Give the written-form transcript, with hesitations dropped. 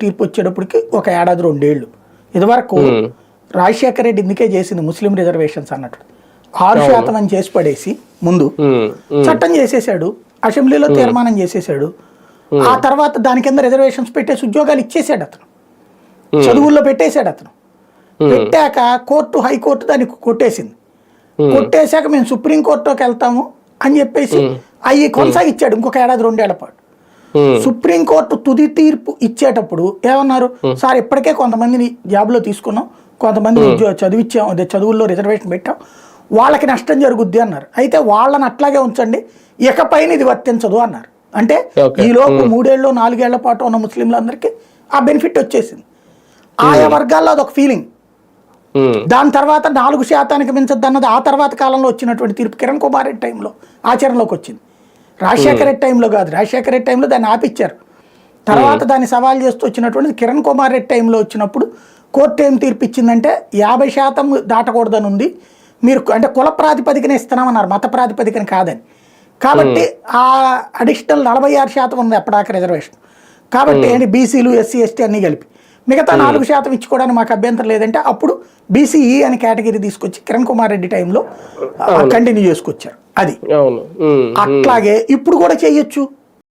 తీర్పు వచ్చేటప్పటికి 1 ఏడాది 2 ఏళ్ళు. ఇదివరకు రాజశేఖర రెడ్డి ఇందుకే చేసింది ముస్లిం రిజర్వేషన్స్ అన్నట్టు 6% అని చేసి పడేసి ముందు చట్టం చేసేసాడు, అసెంబ్లీలో తీర్మానం చేసేసాడు. ఆ తర్వాత దాని కింద రిజర్వేషన్స్ పెట్టేసి ఉద్యోగాలు ఇచ్చేసాడు అతను, చదువుల్లో పెట్టేశాడు అతను. పెట్టాక కోర్టు హైకోర్టు దాన్ని కొట్టేసింది. కొట్టేశాక మేము సుప్రీంకోర్టులోకి వెళ్తాము అని చెప్పేసి అవి కొనసాగించాడు ఇంకొక ఏడాది 2 ఏళ్ల పాటు. సుప్రీంకోర్టు తుది తీర్పు ఇచ్చేటప్పుడు ఏమన్నారు, సార్ ఇప్పటికే కొంతమందిని జాబ్లో తీసుకున్నాం, కొంతమంది చదివించాం, అదే చదువుల్లో రిజర్వేషన్ పెట్టాం, వాళ్ళకి నష్టం జరుగుద్ది అన్నారు. అయితే వాళ్ళని అట్లాగే ఉంచండి, ఇకపైన ఇది వర్తించదు అన్నారు. అంటే ఈలోపు 3 ఏళ్ళు 4 ఏళ్ల పాటు ఉన్న ముస్లింలందరికీ ఆ బెనిఫిట్ వచ్చేసింది. ఆయా వర్గాల్లో అదొక ఫీలింగ్. దాని తర్వాత 4% మించద్దు అన్నది ఆ తర్వాత కాలంలో వచ్చినటువంటి తీర్పు కిరణ్ కుమార్ రెడ్డి టైంలో ఆచరణలోకి వచ్చింది. రాజశేఖర రెడ్డి టైంలో కాదు, రాజశేఖర రెడ్డి టైంలో దాన్ని ఆపిచ్చారు. తర్వాత దాన్ని సవాల్ చేస్తూ వచ్చినటువంటి కిరణ్ కుమార్ రెడ్డి టైంలో వచ్చినప్పుడు కోర్టు ఏం తీర్పు ఇచ్చిందంటే 50% దాటకూడదని ఉంది, మీరు అంటే కుల ప్రాతిపదికన ఇస్తున్నామన్నారు, మత ప్రాతిపదికన కాదని. కాబట్టి ఆ అడిషనల్ 46% ఉంది అప్పటిదాకా రిజర్వేషన్. కాబట్టి ఏంటి బీసీలు ఎస్సీ ఎస్టీ అన్నీ కలిపి మిగతా 4% ఇచ్చుకోవడానికి మాకు అభ్యంతరం లేదంటే అప్పుడు బీసీఈ అని కేటగిరీ తీసుకొచ్చి కిరణ్ కుమార్ రెడ్డి టైంలో కంటిన్యూ చేసుకొచ్చారు. అది అట్లాగే ఇప్పుడు కూడా చేయొచ్చు.